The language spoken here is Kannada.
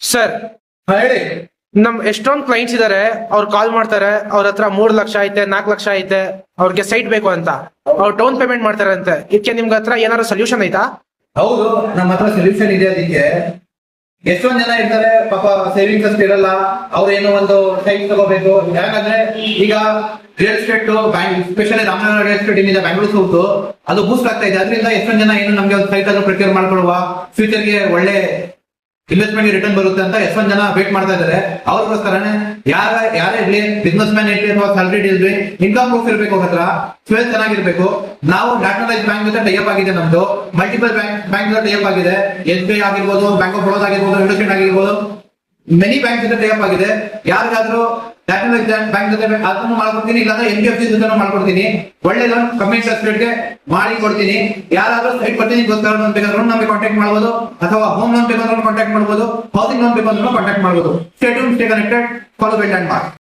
ಸರ್, ಹೇಳಿ. ನಮ್ ಎಷ್ಟೊಂದ್ ಕ್ಲೈಂಟ್ಸ್ ಇದಾರೆ, ಅವ್ರು ಕಾಲ್ ಮಾಡ್ತಾರೆ. ಅವ್ರ ಹತ್ರ 3 ಲಕ್ಷ ಐತೆ, 4 ಲಕ್ಷ ಐತೆ, ಅವ್ರಿಗೆ ಸೈಟ್ ಬೇಕು ಅಂತ. ಅವ್ರು ಡೌನ್ ಪೇಮೆಂಟ್ ಮಾಡ್ತಾರೆ ಅಂತೆ. ಇದಕ್ಕೆ ನಿಮ್ಗೆ ಹತ್ರ ಏನಾದ್ರು ಸೊಲ್ಯೂಷನ್ ಐತಾ? ಹೌದು, ನಮ್ಮ ಹತ್ರ ಸೊಲ್ಯೂಷನ್ ಇದೆ. ಅದಕ್ಕೆ ಎಷ್ಟೊಂದ್ ಜನ ಇರ್ತಾರೆ ಪಾಪ, ಸೇವಿಂಗ್ಸ್ ಅಷ್ಟು ಇರಲ್ಲ. ಅವ್ರೇನೋ ಒಂದು ಸೈಟ್ ತಗೋಬೇಕು. ಯಾಕಂದ್ರೆ ಈಗ real estate bank, specially Ramanagara real estate ಏನಿದೆ ಬೆಂಗಳೂರು ಸೌತ್, ಅದು ಬೂಸ್ಟ್ ಆಗ್ತಾ ಇದೆ. ಅದರಿಂದ ಎಷ್ಟೊಂದ್ ಜನ ಏನು ನಮ್ಗೆ ಒಂದು ಸೈಟ್ ಅನ್ನು ಪ್ರಿಪೇರ್ ಮಾಡ್ಕೊಳ್ಳುವ, ಫ್ಯೂಚರ್ಗೆ ಒಳ್ಳೆ ಇನ್ವೆಸ್ಟ್ಮೆಂಟ್ ರಿಟರ್ನ್ ಬರುತ್ತೆ ಅಂತ ಎಷ್ಟೊಂದ್ ಜನ ವೇಟ್ ಮಾಡ್ತಾ ಇದ್ದಾರೆ. ಅವ್ರಿಗೋಸ್ಕರನೇ ಯಾರೇ ಇರ್ಲಿ, ಬಿಸ್ನೆಸ್ ಮ್ಯಾನ್ ಇರ್ಲಿ ಅಥವಾ ಸ್ಯಾಲರಿ ಇರ್ಲಿ, ಇನ್ಕಮ್ ಪ್ರೂಫ್ ಇರ್ಬೇಕು. ಅವ್ರ ಹತ್ರ ಸ್ವೇಲ್ ಚೆನ್ನಾಗಿರ್ಬೇಕು. ನಾವು ನ್ಯಾಷನಲೈಸ್ ಬ್ಯಾಂಕ್ ಜೊತೆ ಟೈಅಪ್ ಆಗಿದೆ. ನಮ್ದು ಮಲ್ಟಿಪಲ್ ಬ್ಯಾಂಕ್ ಜೊತೆ ಟೈಅಪ್ ಆಗಿದೆ. SBI ಆಗಿರ್ಬೋದು, ಬ್ಯಾಂಕ್ ಆಫ್ ಬರೋಡಾ ಆಗಿರ್ಬೋದು, ಇಂಡಸ್ಇಂಡ್ ಆಗಿರ್ಬೋದು, ಮೆನಿ ಬ್ಯಾಂಕ್ ಜೊತೆ ಟೈಅಪ್ ಆಗಿದೆ. ಯಾರಿಗಾದ್ರೂ ನ್ಯಾಷನಲೈಸ್ ಬ್ಯಾಂಕ್ ಜೊತೆ ಅದನ್ನು ಮಾಡ್ಕೊಡ್ತೀನಿ, ಇಲ್ಲಾಂದ್ರೆ NBFC ಜೊತೆ ಮಾಡ್ಕೊಡ್ತೀನಿ. ಒಳ್ಳೆ ಲೋನ್ ಕಮ್ಮಿ ಇಂಟ್ರೆಸ್ಟ್ ರೇಟ್ಗೆ ಮಾಡಿ ಕೊಡ್ತೀನಿ. ಯಾರಾದ್ರೂ ಸೈಟ್ ಕೊಡ್ತೀನಿ ಗೊತ್ತಾಗ ಲೋನ್ ಬೇಕಾದ್ರೂ ನಮಗೆ ಕಾಂಟ್ಯಾಕ್ಟ್ ಮಾಡ್ಬೋದು, ಅಥವಾ ಹೋಮ್ ಲೋನ್ ಬೇಕಾದ್ರೂ ಕಾಂಟ್ಯಾಕ್ಟ್ ಮಾಡ್ಬೋದು, ಹೌಸಿಂಗ್ ಲೋನ್ ಬೇಕಾದ್ರೂ ಕಾಂಟ್ಯಾಕ್ಟ್ ಮಾಡ್ಬೋದು. Stay tune, stay connected, follow bell and mark.